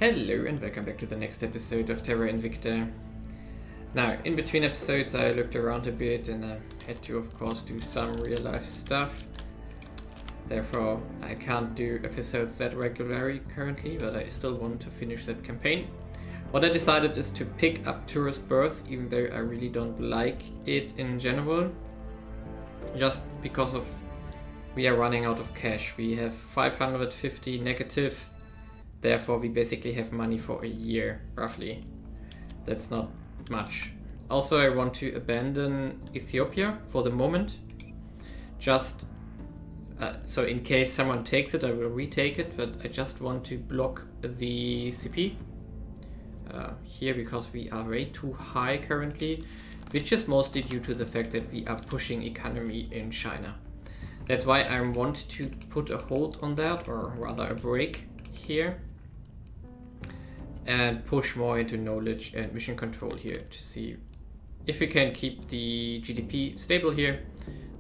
Hello and welcome back to the next episode of Terra Invicta. Now, in between episodes I looked around a bit and I had to of course do some real life stuff. Therefore I can't do episodes that regularly currently, but I still want to finish that campaign. What I decided is to pick up Tourist Birth, even though I really don't like it in general. Just because of we are running out of cash. We have 550 negative. Therefore, we basically have money for a year, roughly. That's not much. Also, I want to abandon Ethiopia for the moment. Just so in case someone takes it, I will retake it, but I just want to block the CP here because we are way too high currently, which is mostly due to the fact that we are pushing economy in China. That's why I want to put a hold on that, or rather a break here, and push more into knowledge and mission control here to see if we can keep the GDP stable here.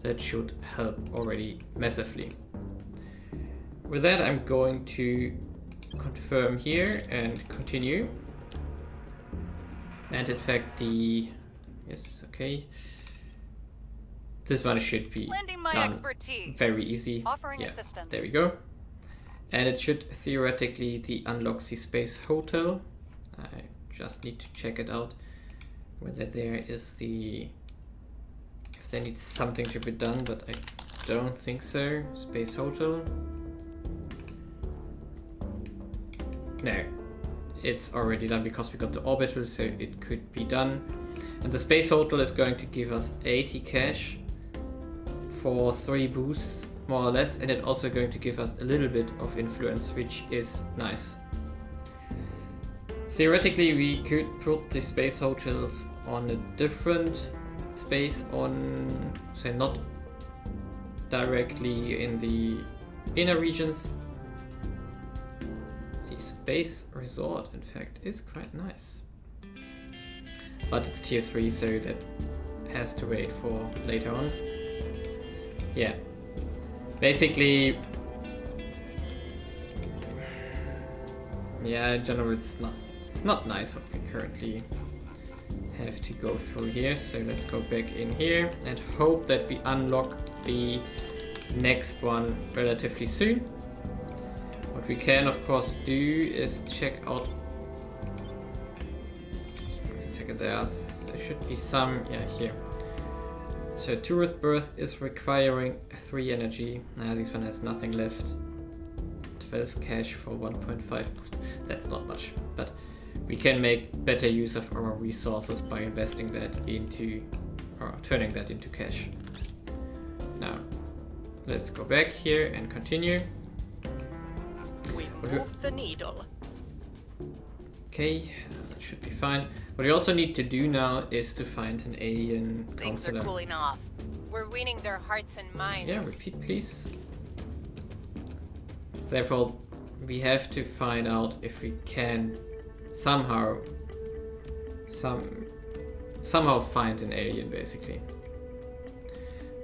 That should help already massively. With that, I'm going to confirm here and continue. And in fact, yes, okay. This one should be done very easy. Offering assistance. There we go. And it should theoretically unlock the space hotel. I just need to check it out whether there is if there needs something to be done, but I don't think so. Space hotel. No, it's already done because we got the orbital, so it could be done. And the space hotel is going to give us 80 cash for 3 boosts, more or less, and it's also going to give us a little bit of influence, which is nice. Theoretically, we could put the space hotels on a different space, on, say, not directly in the inner regions. The space resort, in fact, is quite nice. But it's tier 3, so that has to wait for later on. Yeah. Basically, yeah, in general it's not nice what we currently have to go through here. So let's go back in here and hope that we unlock the next one relatively soon. What we can of course do is check out, wait a second, there should be some, yeah, here. So Tourist Birth is requiring 3 energy. This one has nothing left. 12 cash for 1.5 boost. That's not much, but we can make better use of our resources by investing that into, or turning that into cash. Now, let's go back here and continue. We've moved the needle. Okay, that should be fine. What we also need to do now is to find an alien Things counselor. are cooling off. We're winning their hearts and minds. Yeah, repeat please. Therefore, we have to find out if we can somehow find an alien, basically.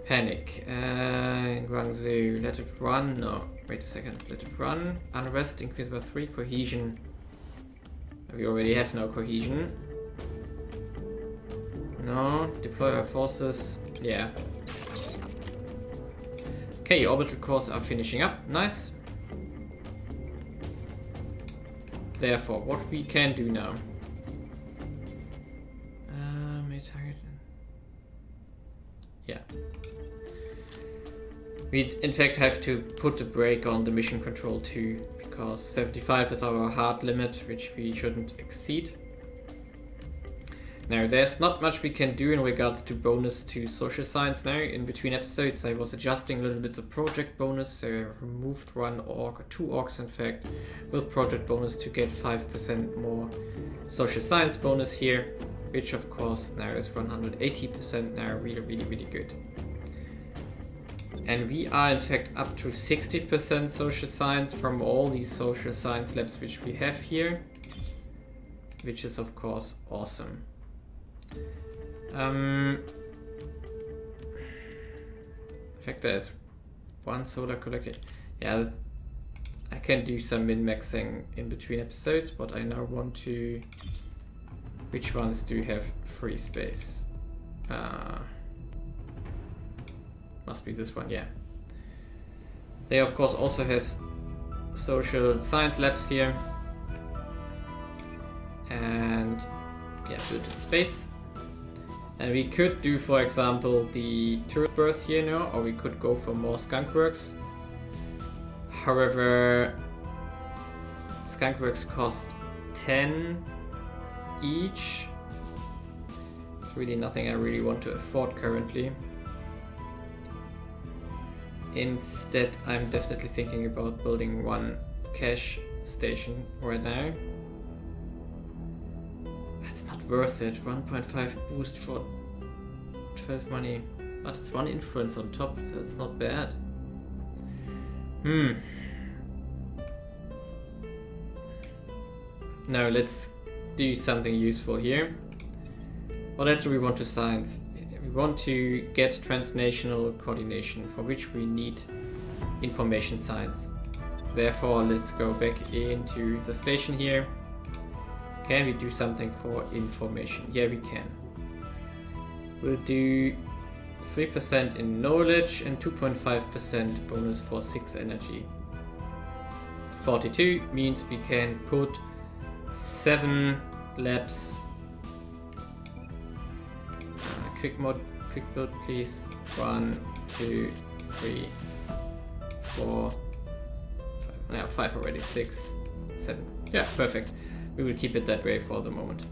Panic. Guangzhou, let it run. No, wait a second. Let it run. Unrest increased by 3. Cohesion. We already have no cohesion. No, deploy our forces. Yeah. Okay, orbital cores are finishing up. Nice. Therefore, what we can do now. May target. Yeah. We in fact have to put a brake on the mission control too, because 75 is our hard limit, which we shouldn't exceed. Now, there's not much we can do in regards to bonus to social science now. In between episodes, I was adjusting a little bit the project bonus, so I removed 1 orc, or 2 orcs in fact, with project bonus to get 5% more social science bonus here, which of course now is 180% now, really, really, really good. And we are in fact up to 60% social science from all these social science labs which we have here, which is of course awesome. In fact, there's 1 solar collector. Yeah, I can do some min-maxing in between episodes, but I now want to... Which ones do have free space? Must be this one, yeah. They of course also has social science labs here. And yeah, built in space. And we could do, for example, the tourist berth here now, or we could go for more skunkworks. However, skunkworks cost 10 each. It's really nothing I really want to afford currently. Instead, I'm definitely thinking about building one cash station right now. It's not worth it. 1.5 boost for 12 money. But it's one influence on top, so it's not bad. Now let's do something useful here. Well, that's what we want to science. We want to get transnational coordination, for which we need information science. Therefore, let's go back into the station here. Can we do something for information? Yeah, we can. We'll do 3% in knowledge and 2.5% bonus for 6 energy. 42 means we can put 7 labs. Quick build please. 1, 2, 3, 4, 5. Now 5 already. 6, 7. Yeah, perfect. We will keep it that way for the moment.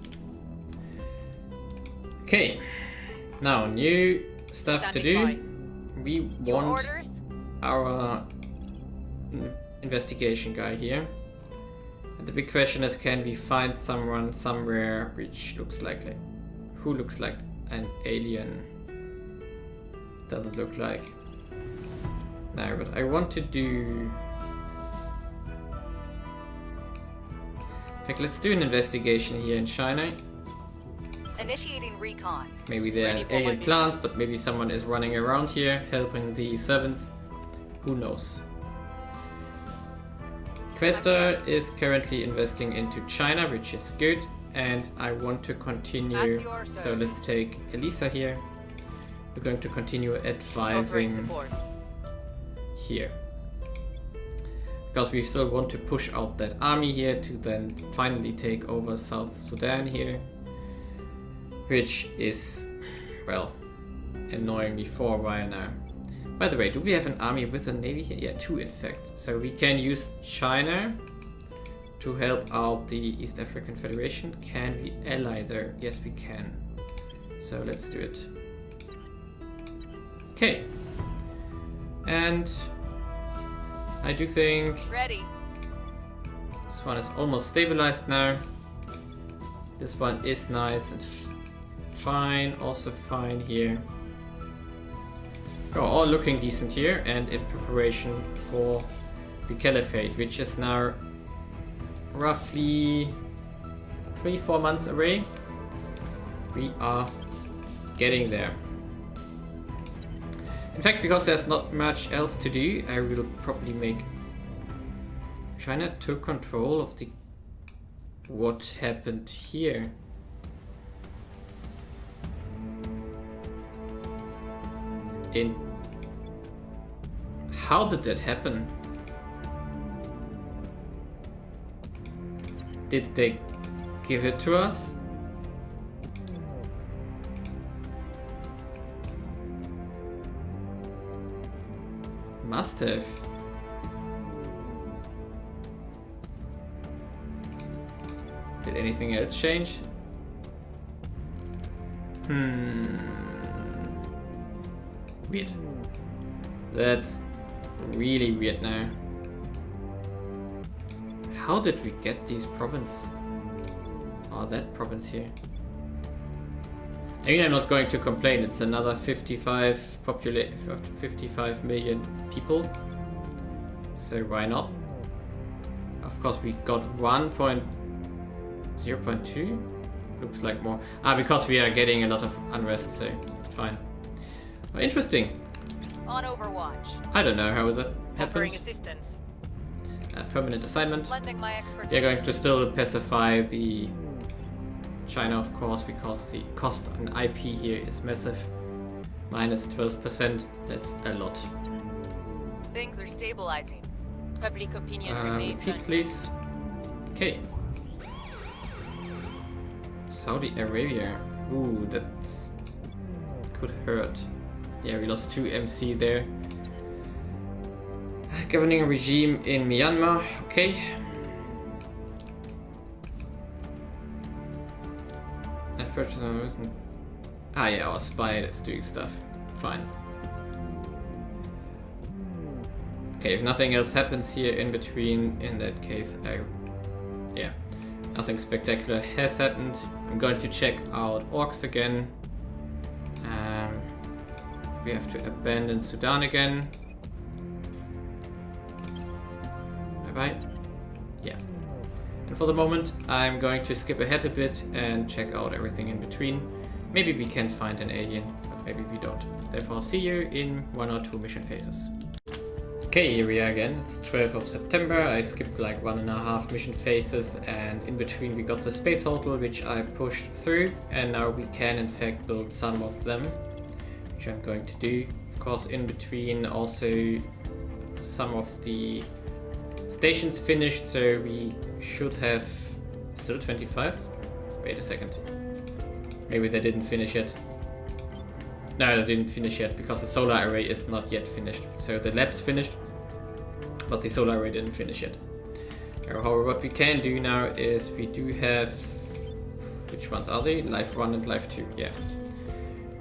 Okay. Now new stuff to do. We want our investigation guy here. And the big question is, can we find someone somewhere which looks likely? Who looks like an alien? Doesn't look like. No, but I want to do... In fact, let's do an investigation here in China. Initiating recon. Maybe there are alien plants, but maybe someone is running around here helping the servants. Who knows? Questor is currently investing into China, which is good, and I want to continue. So let's take Elisa here. We're going to continue advising here. Because we still want to push out that army here to then finally take over South Sudan here. Which is, well, annoying me for a while now. By the way, do we have an army with a navy here? Yeah, 2 in fact. So we can use China to help out the East African Federation. Can we ally there? Yes, we can. So let's do it. Okay. And I do think ready. This one is almost stabilized now. This one is nice and fine, also fine here. We're all looking decent here, and in preparation for the Caliphate, which is now roughly 3-4 months away. We are getting there. In fact, because there's not much else to do, I will probably make China took control of the... What happened here? How did that happen? Did they give it to us? Must have. Did anything else change? Weird. That's really weird now. How did we get these province? Oh, that province here. I mean, I'm not going to complain. It's another 55 million people. So why not? Of course, we got 1.0.2. Looks like more. Because we are getting a lot of unrest, so fine. Well, interesting. On Overwatch. I don't know how that Offering happens. assistance. permanent assignment. Lending my expertise. We are going to still pacify the China, of course, because the cost on IP here is massive. Minus 12%, that's a lot. Things are stabilizing. Public opinion remains Repeat, please. Okay. Saudi Arabia. Ooh, that could hurt. Yeah, we lost 2 MC there. Governing regime in Myanmar. Okay. Ah yeah, our spy is doing stuff. Fine. Okay, if nothing else happens here in between, in that case, yeah, nothing spectacular has happened. I'm going to check out orcs again. We have to abandon Sudan again. Bye-bye. Yeah. And for the moment, I'm going to skip ahead a bit and check out everything in between. Maybe we can find an alien, but maybe we don't. Therefore, see you in 1 or 2 mission phases. Okay, here we are again. It's 12th of September. I skipped like 1.5 mission phases, and in between we got the space hotel, which I pushed through, and now we can in fact build some of them, which I'm going to do. Of course, in between also some of the stations finished, so we should have still 25. Wait a second. Maybe they didn't finish yet. No, they didn't finish yet because the solar array is not yet finished. So the lab's finished, but the solar array didn't finish yet. However, what we can do now is we do have... Which ones are they? Life 1 and Life 2, yeah.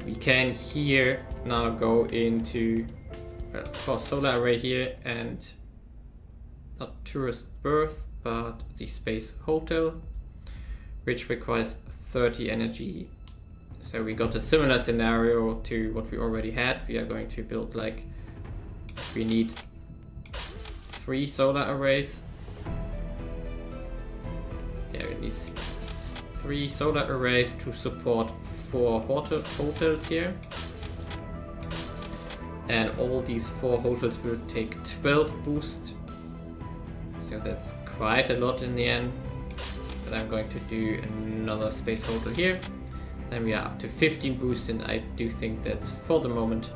We can here now go into for solar array here and not tourist berth, but the space hotel, which requires 30 energy. So we got a similar scenario to what we already had. We are going to build like, we need 3 solar arrays. Yeah, we need 3 solar arrays to support 4 hotels here. And all these 4 hotels will take 12 boost. So that's quite a lot in the end. But I'm going to do another space hotel here. Then we are up to 15 boost, and I do think that's, for the moment,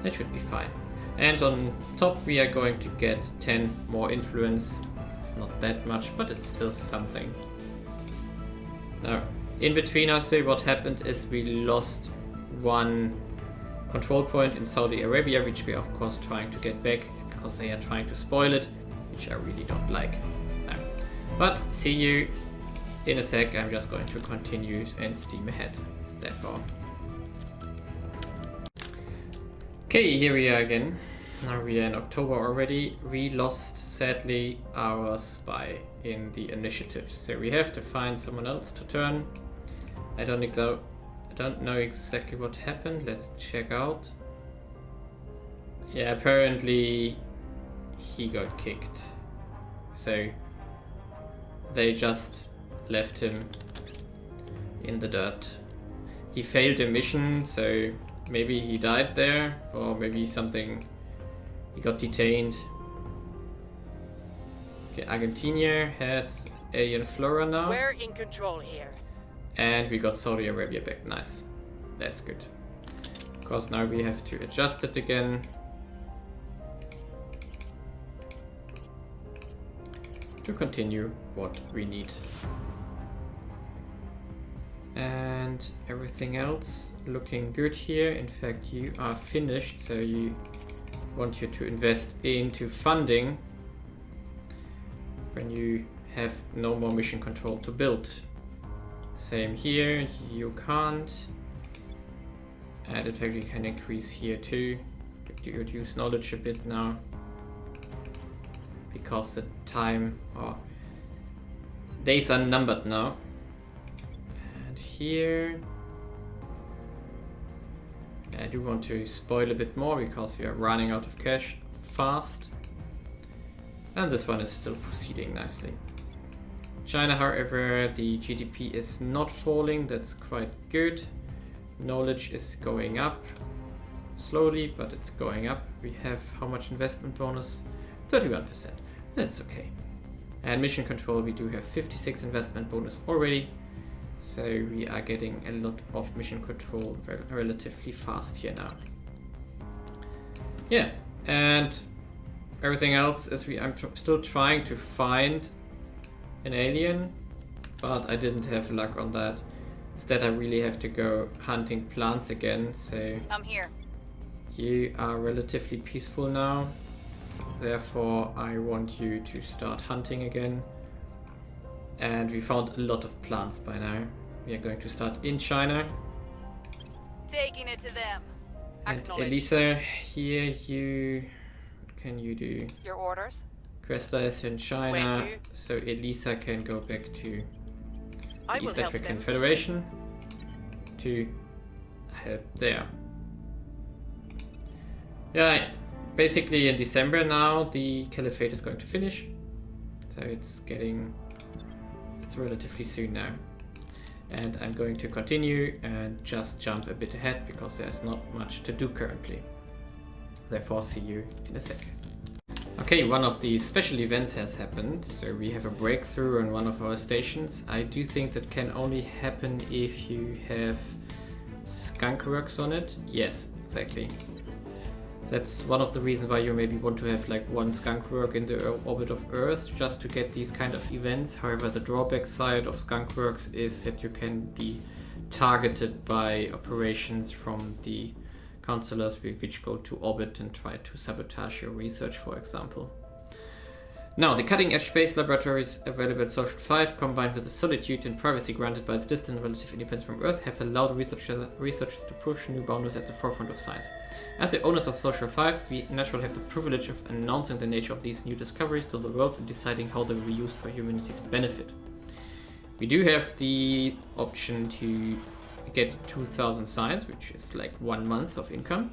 that should be fine. And on top we are going to get 10 more influence. It's not that much, but it's still something. Now, in between also what happened is we lost 1 control point in Saudi Arabia, which we are of course trying to get back because they are trying to spoil it, which I really don't like. No. But see you in a sec. I'm just going to continue and steam ahead. Therefore. Okay, here we are again. Now we are in October already. We lost, sadly, our spy in the initiative. So we have to find someone else to turn. I don't know exactly what happened. Let's check out. Yeah, apparently he got kicked. So they just left him in the dirt. He failed a mission, so maybe he died there, or maybe something, he got detained. Okay, Argentina has alien flora now. We're in control here. And we got Saudi Arabia back, nice. That's good. Of course, now we have to adjust it again. To continue what we need. And everything else looking good here. In fact, you are finished, so you want you to invest into funding when you have no more mission control to build. Same here, you can't. And in fact, you can increase here too. You reduce knowledge a bit now because the time or days are numbered now. Here I do want to spoil a bit more because we are running out of cash fast, and this one is still proceeding nicely. China, however, the GDP is not falling. That's quite good. Knowledge is going up slowly, but it's going up. We have how much investment bonus? 31%. That's okay. And mission control, we do have 56 investment bonus already. So we are getting a lot of mission control relatively fast here now. Yeah, and everything else is I'm still trying to find an alien, but I didn't have luck on that. Instead, I really have to go hunting plants again. So I'm here. you are relatively peaceful now. Therefore, I want you to start hunting again. And we found a lot of plants by now. We are going to start in China. Taking it to them. And Elisa, here you... What can you do? Your orders? Cresta is in China, so Elisa can go back to the East African Federation to help there. Yeah, basically in December now the Caliphate is going to finish. So it's relatively soon now. And I'm going to continue and just jump a bit ahead because there's not much to do currently. Therefore, see you in a sec. Okay, one of the special events has happened. So we have a breakthrough on one of our stations. I do think that can only happen if you have skunkworks on it. Yes, exactly. That's one of the reasons why you maybe want to have like one skunkwork in the orbit of Earth, just to get these kind of events. However, the drawback side of skunkworks is that you can be targeted by operations from the counselors which go to orbit and try to sabotage your research, for example. Now, the cutting-edge space laboratories available at Social 5, combined with the solitude and privacy granted by its distant relative independence from Earth, have allowed researchers to push new boundaries at the forefront of science. As the owners of Social 5, we naturally have the privilege of announcing the nature of these new discoveries to the world and deciding how they will be used for humanity's benefit. We do have the option to get 2,000 science, which is like 1 month of income.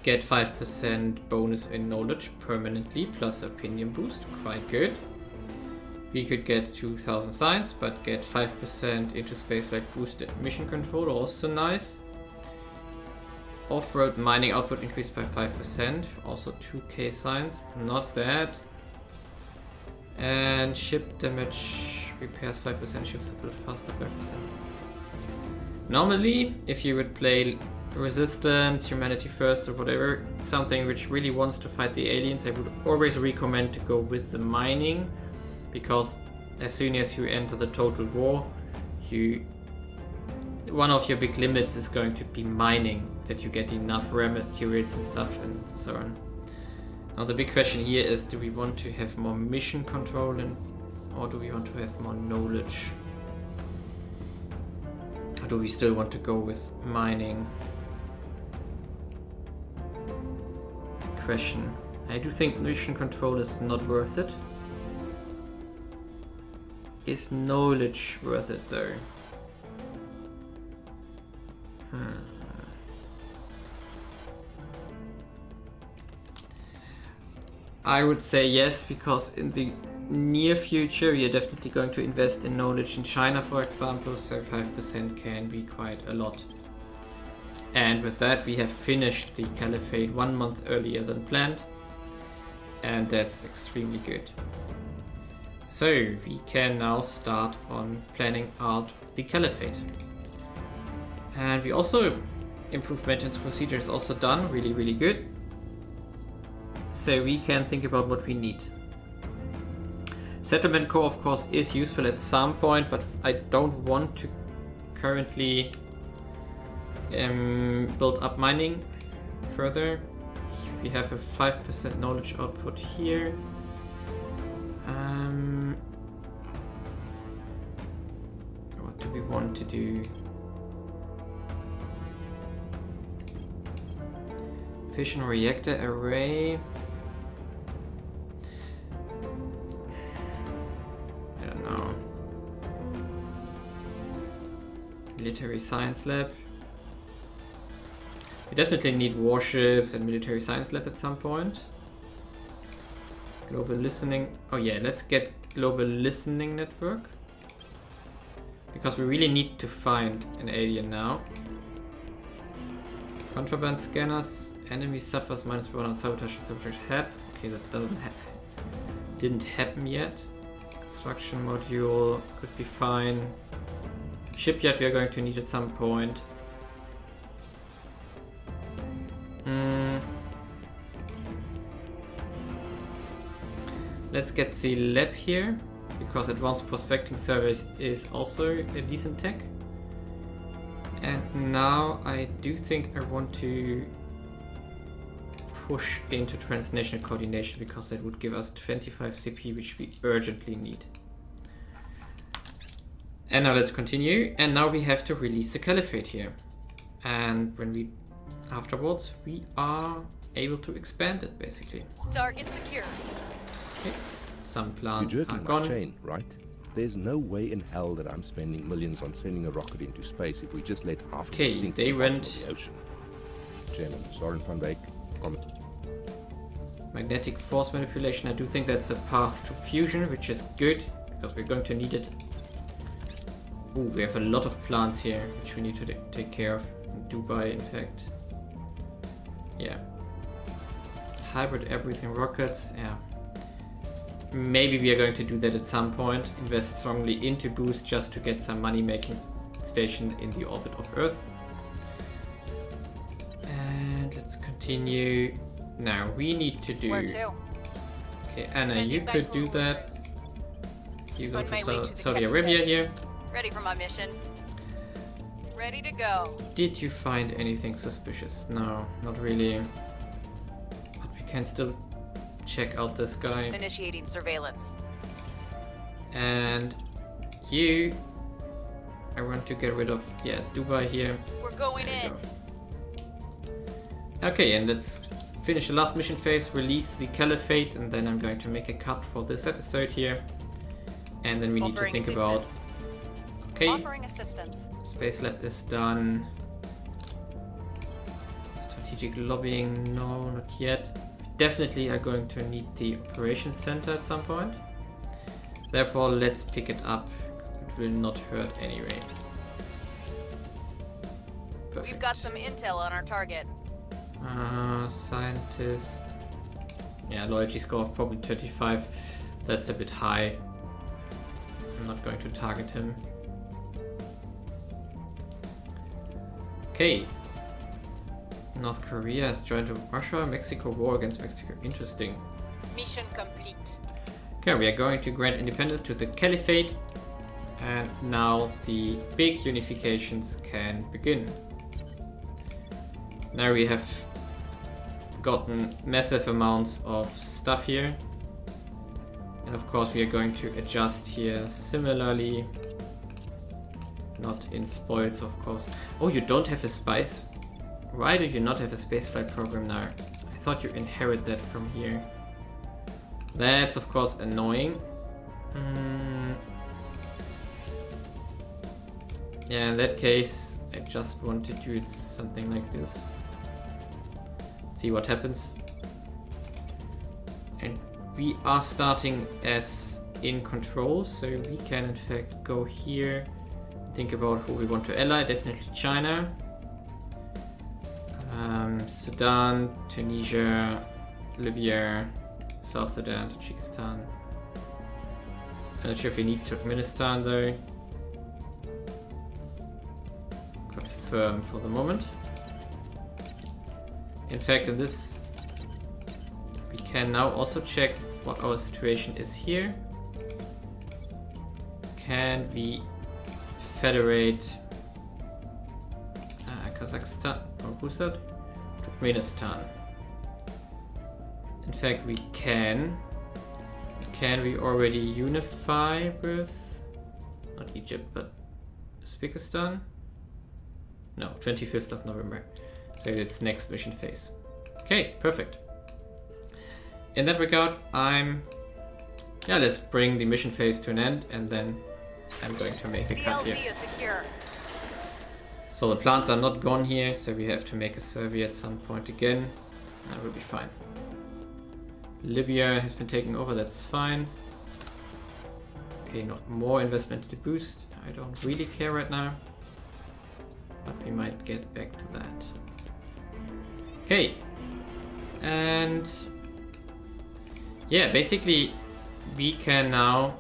Get 5% bonus in knowledge permanently, plus opinion boost, quite good. We could get 2,000 science, but get 5% into spaceflight boosted mission control, also nice. Off-road mining output increased by 5%, also 2k science, not bad. And ship damage repairs 5%, ships are built faster 5%. Normally, if you would play Resistance, Humanity First or whatever, something which really wants to fight the aliens, I would always recommend to go with the mining, because as soon as you enter the total war, one of your big limits is going to be mining, that you get enough rare materials and stuff and so on. Now the big question here is, do we want to have more mission control or do we want to have more knowledge? Or do we still want to go with mining? Question. I do think mission control is not worth it. Is knowledge worth it though? I would say yes, because in the near future we are definitely going to invest in knowledge in China, for example, so 5% can be quite a lot. And with that we have finished the Caliphate 1 month earlier than planned, and that's extremely good. So we can now start on planning out the Caliphate. And we also improved maintenance procedures, also done, really good. So we can think about what we need. Settlement core of course is useful at some point, but I don't want to currently build up mining further. We have a 5% knowledge output here. What do we want to do? Fission reactor array. I don't know. Military science lab. We definitely need warships and military science lab at some point. Global listening. Oh yeah, let's get global listening network. Because we really need to find an alien now. Contraband scanners. Enemy suffers -1 on sabotage and sabotage HAP. Okay, that doesn't didn't happen yet. Construction module could be fine. Shipyard we are going to need at some point. Let's get the lab here, because advanced prospecting service is also a decent tech. And now I do think I want to push into transnational coordination, because that would give us 25 CP, which we urgently need. And now let's continue. And now we have to release the Caliphate here. And when we afterwards we are able to expand it basically. Target secure. Okay. Some plants You're are jerking my gone. chain, right? There's no way in hell that I'm spending millions on sending a rocket into space if we just let half of Okay, it sink they to the bottom went- of the ocean. Chairman Soren van Beek, comment. Magnetic force manipulation, I do think that's a path to fusion, which is good, because we're going to need it. Ooh, we have a lot of plants here, which we need to take care of. In Dubai, in fact. Yeah. Hybrid everything rockets, yeah. Maybe we are going to do that at some point. Invest strongly into boost just to get some money making station in the orbit of Earth. And let's continue. Now we need to do... Where to? Okay, Anna, Standing you by could for do that. orders. You go On my to way to the Saudi Caliphate. Arabia here. Ready for my mission. Ready to go. Did you find anything suspicious? No, not really. But we can still check out this guy. Initiating surveillance. And you... I want to get rid of, yeah, Dubai here. We're going There you in. go. Okay, and let's finish the last mission phase, release the Caliphate, and then I'm going to make a cut for this episode here. And then we need to Offering think about... assistance. Okay, Offering assistance. Space Lab is done. Strategic lobbying, no, not yet. Definitely are going to need the operations center at some point. Therefore, let's pick it up. It will not hurt anyway. Perfect. We've got some intel on our target. Scientist. Yeah, loyalty score of probably 35. That's a bit high. I'm not going to target him. Okay. North Korea has joined Russia. Mexico war against Mexico. Interesting. Mission complete. Okay, we are going to grant independence to the Caliphate. And now the big unifications can begin. Now we have gotten massive amounts of stuff here. And of course we are going to adjust here similarly. Not in spoils, of course. Oh, you don't have a spice? Why do you not have a spaceflight program now? I thought you inherit that from here. That's of course annoying. Yeah, in that case, I just want to do something like this. See what happens. And we are starting as in control, so we can in fact go here. Think about who we want to ally. Definitely China. Sudan, Tunisia, Libya, South Sudan, Tajikistan. I'm not sure if we need Turkmenistan though. Confirm for the moment. In fact, in this we can now also check what our situation is here. Can we federate Kazakhstan, or who's that? Turkmenistan. In fact, we can. Can we already unify with, not Egypt, but Uzbekistan? No, 25th of November. So it's next mission phase. Okay, perfect. In that regard, yeah, let's bring the mission phase to an end, and then I'm going to make a cut here. CLZ is secure. So the plants are not gone here, so we have to make a survey at some point again. That will be fine. Libya has been taken over, that's fine. Okay, not more investment to boost. I don't really care right now. But we might get back to that. Okay. And yeah, basically we can now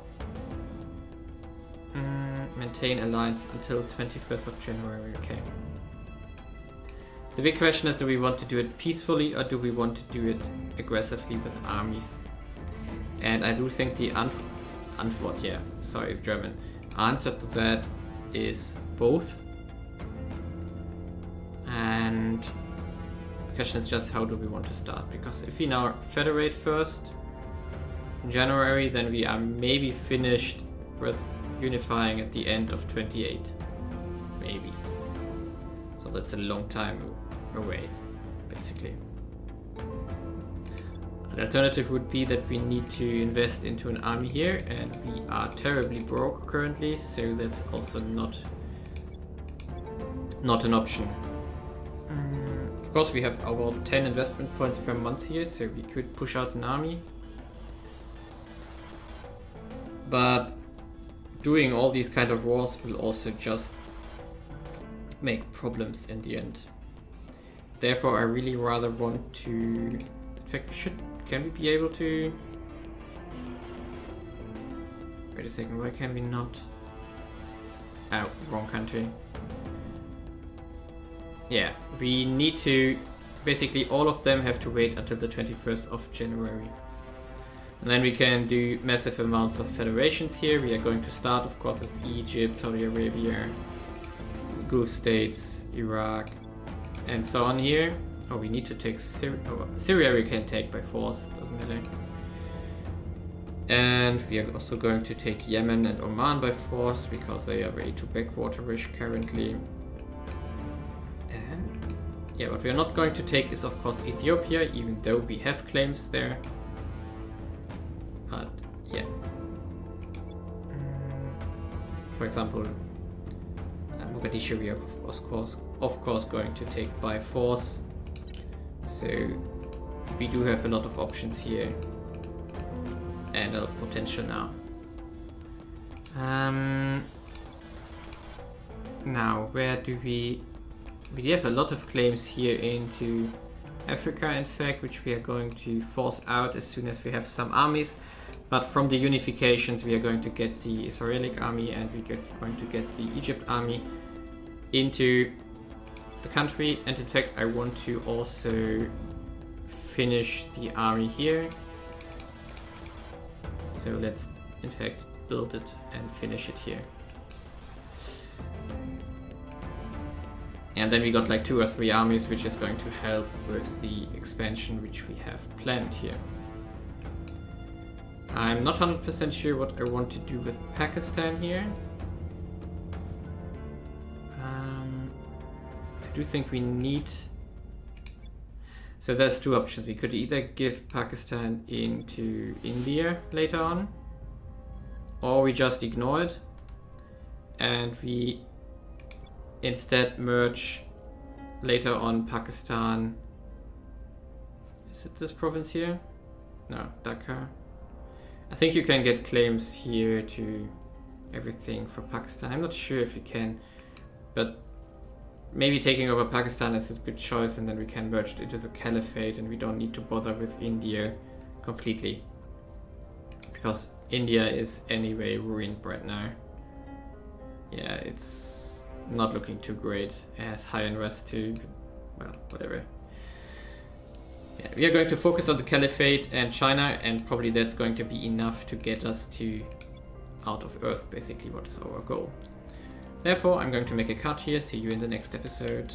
maintain alliance until 21st of January. Okay. The big question is, do we want to do it peacefully or do we want to do it aggressively with armies? And I do think the German answer to that is both. And the question is just, how do we want to start? Because if we now federate first in January, then we are maybe finished with unifying at the end of 28. Maybe. So that's a long time away, basically. An alternative would be that we need to invest into an army here, and we are terribly broke currently, so that's also not an option. Of course, we have about 10 investment points per month here, so we could push out an army. But doing all these kind of wars will also just make problems in the end. Therefore, I really rather want to... In fact, can we be able to... Wait a second, why can we not? Oh, wrong country. Yeah, we need to... Basically, all of them have to wait until the 21st of January. And then we can do massive amounts of federations here. We are going to start, of course, with Egypt, Saudi Arabia, Gulf states, Iraq, and so on here. Oh, we need to take Syria. Oh, Syria we can take by force, doesn't matter. And we are also going to take Yemen and Oman by force because they are way too backwaterish currently. And yeah, what we are not going to take is, of course, Ethiopia, even though we have claims there. But yeah. For example, Mogadishu we are of course going to take by force. So we do have a lot of options here and a lot of potential now. Now where do we have a lot of claims here into Africa, in fact, which we are going to force out as soon as we have some armies. But from the unifications we are going to get the Israeli army and we're going to get the Egypt army into the country. And in fact I want to also finish the army here. So let's in fact build it and finish it here. And then we got like 2 or 3 armies, which is going to help with the expansion which we have planned here. I'm not 100% sure what I want to do with Pakistan here. I do think we need... So there's 2 options. We could either give Pakistan into India later on, or we just ignore it and we instead merge later on Pakistan. Is it this province here? No, Dhaka. I think you can get claims here to everything for Pakistan. I'm not sure if you can, but maybe taking over Pakistan is a good choice, and then we can merge it into the Caliphate and we don't need to bother with India completely. Because India is anyway ruined right now. Yeah, it's not looking too great. It has high unrest too. Well, whatever. Yeah, we are going to focus on the Caliphate and China, and probably that's going to be enough to get us to out of Earth, basically, what is our goal. Therefore, I'm going to make a cut here. See you in the next episode.